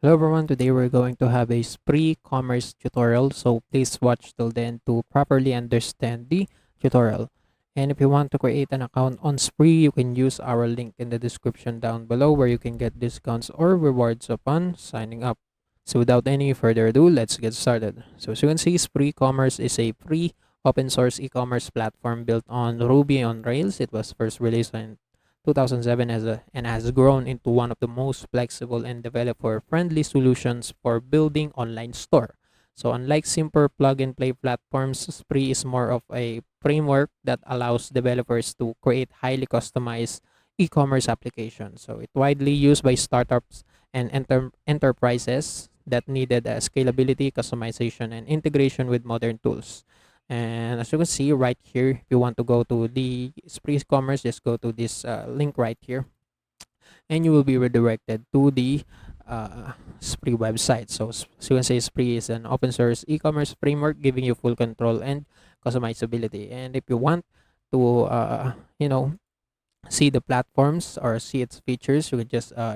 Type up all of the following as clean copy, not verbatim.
Hello everyone, today we're going to have a spree commerce tutorial, so please watch till then to properly understand the tutorial. And if you want to create an account on Spree, you can use our link in the description down below where you can get discounts or rewards upon signing up. So without any further ado, let's get started. So as you can see, Spree Commerce is a free open source e-commerce platform built on Ruby on Rails. It was first released in 2007 and has grown into one of the most flexible and developer-friendly solutions for building online store. So unlike simple plug-and-play platforms, Spree is more of a framework that allows developers to create highly customized e-commerce applications. So it's widely used by startups and enterprises that needed scalability, customization, and integration with modern tools. And as you can see right here, if you want to go to the Spree commerce, just go to this link right here, and you will be redirected to the Spree website. So you can say Spree is an open source e-commerce framework giving you full control and customizability. And if you want to, see the platforms or see its features, you can just, uh,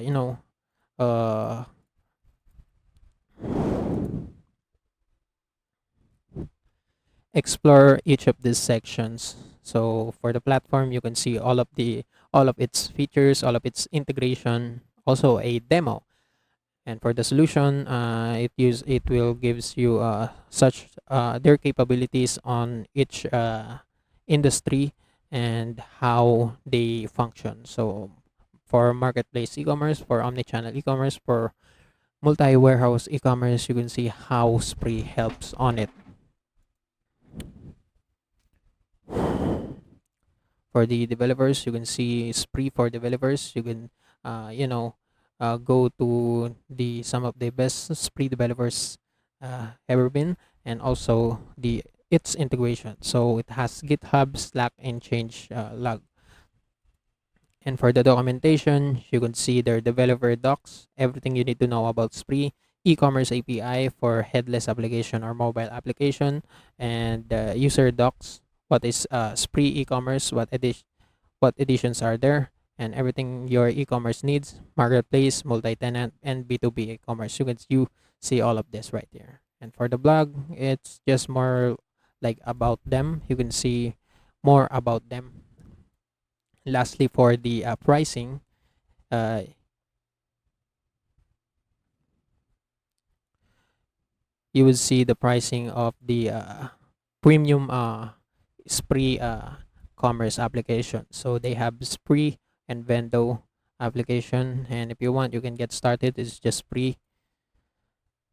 explore each of these sections. So for the platform, you can see all of its features, all of its integration, also a demo. And for the solution, it will gives you such their capabilities on each industry and how they function. So for marketplace e-commerce, for omnichannel e-commerce, for multi-warehouse e-commerce, you can see how Spree helps on it. For the developers, you can see Spree for developers. You can go to the some of the best Spree developers ever been, and also the its integration. So it has GitHub, Slack, and change log. And for the documentation, you can see their developer docs, everything you need to know about Spree, e-commerce API for headless application or mobile application, and user docs. What is Spree e-commerce? What editions are there? And everything your e-commerce needs: marketplace, multi-tenant, and B2B e-commerce. You see all of this right there. And for the blog, it's just more like about them. You can see more about them. Lastly, for the pricing, uh, you will see the pricing of the premium Spree commerce application. So they have Spree and Vendo application, and if you want, you can get started. It's just free.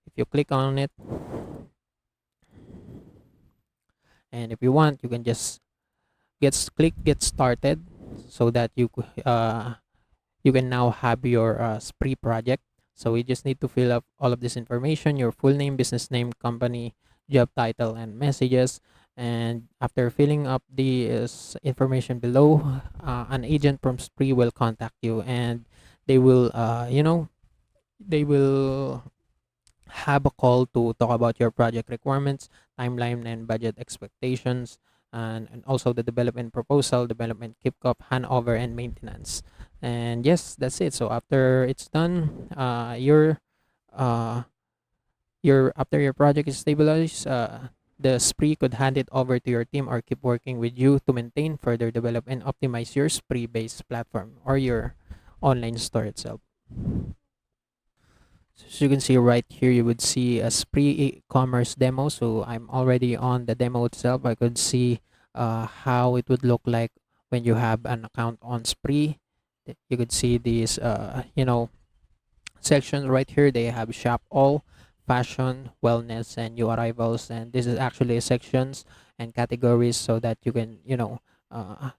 If you click on it, and if you want, you can just click get started, so that you can now have your Spree project. So we just need to fill up all of this information: your full name, business name, company, job title, and messages. And after filling up the information below, an agent from Spree will contact you, and they will, they will have a call to talk about your project requirements, timeline, and budget expectations, and also the development proposal, development kickoff, handover, and maintenance. And yes, that's it. So after it's done, uh, your after your project is stabilized, the Spree could hand it over to your team or keep working with you to maintain, further develop, and optimize your Spree-based platform or your online store itself. So as you can see right here, you would see a Spree e-commerce demo. So I'm already on the demo itself. I could see how it would look like when you have an account on Spree. You could see these, sections right here. They have shop all, fashion, wellness, and new arrivals. And this is actually sections and categories so that you can,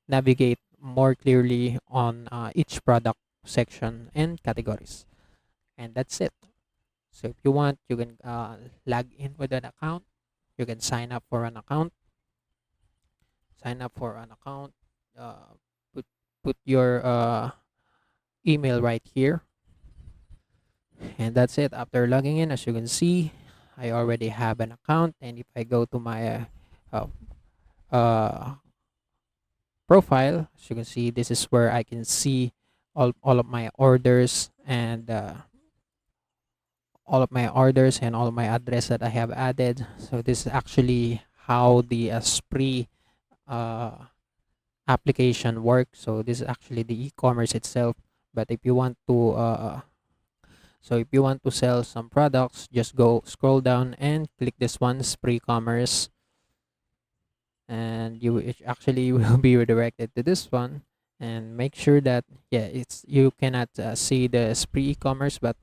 navigate more clearly on each product section and categories. And that's it. So if you want, you can log in with an account. You can sign up for an account. Sign up for an account. Uh, put your email right here, and that's it. After logging in, as you can see, I already have an account. And if I go to my uh, uh, profile, as you can see, this is where I can see all of my orders and all of my orders and all of my address that I have added. So this is actually how the spree uh, application works. So this is actually the e-commerce itself. But if you want to if you want to sell some products, just go scroll down and click this one, spree commerce, and it actually will be redirected to this one. And make sure that, yeah, it's you cannot see the spree e-commerce, but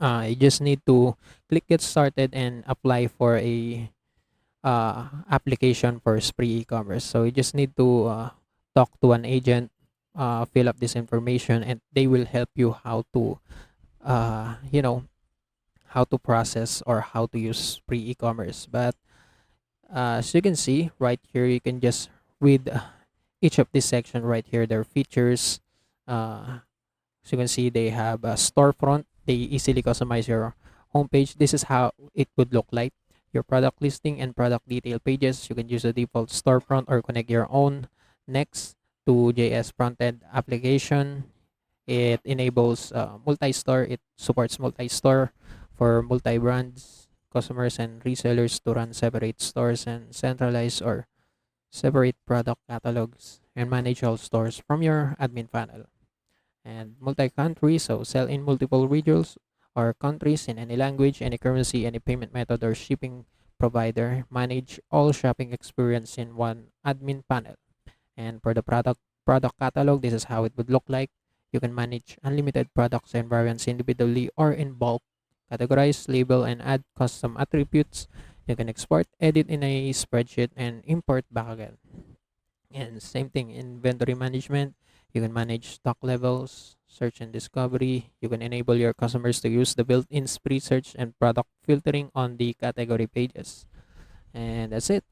you just need to click get started and apply for a application for spree e-commerce. So you just need to talk to an agent, fill up this information, and they will help you how to you know, how to process or how to use spree e-commerce. But as you can see right here, you can just read each of this section right here, their features. As you can see, they have a storefront. They easily customize your homepage. This is how it would look like. Your product listing and product detail pages. You can use the default storefront or connect your own. Next, to JS frontend application. It enables multi-store. It supports multi-store for multi-brands, customers, and resellers to run separate stores and centralize or separate product catalogs and manage all stores from your admin panel. And multi-country, so sell in multiple regions or countries in any language, any currency, any payment method, or shipping provider. Manage all shopping experience in one admin panel. And for the product catalog, this is how it would look like. You can manage unlimited products and variants individually or in bulk. Categorize, label, and add custom attributes. You can export, edit in a spreadsheet, and import back again. And same thing, inventory management. You can manage stock levels, search and discovery. You can enable your customers to use the built-in spree search and product filtering on the category pages. And that's it.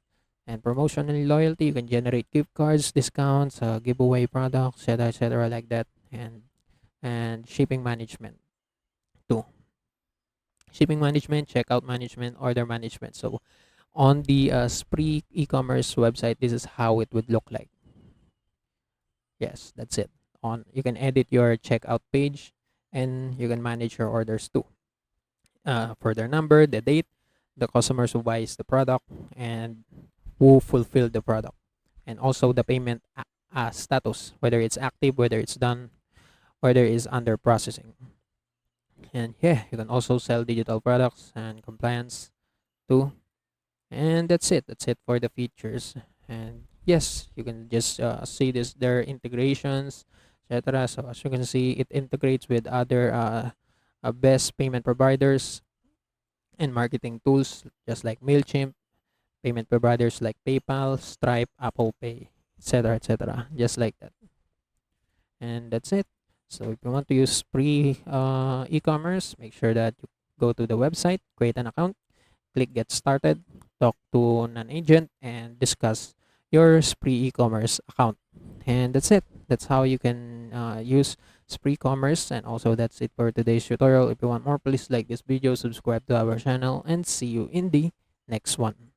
And promotion and loyalty, you can generate gift cards, discounts, giveaway products, etc., like that. And shipping management too. Shipping management, checkout management, order management. So on the spree e-commerce website, this is how it would look like. Yes, that's it. On You can edit your checkout page, and you can manage your orders too. For their number, the date, the customers who buys the product, and who fulfill the product, and also the payment status, whether it's active, whether it's done, whether it's under processing. And yeah, you can also sell digital products and compliance too. And that's it for the features. And yes, you can just see this their integrations, etc. So as you can see, it integrates with other best payment providers and marketing tools, just like MailChimp, payment providers like PayPal, Stripe, Apple Pay, etc., etc., just like that. And that's it. So if you want to use free e-commerce, make sure that you go to the website, create an account, click get started, talk to an agent, and discuss your spree e-commerce account. And that's it. That's how you can use spree commerce. And also that's it for today's tutorial. If you want more, please like this video, subscribe to our channel, and see you in the next one.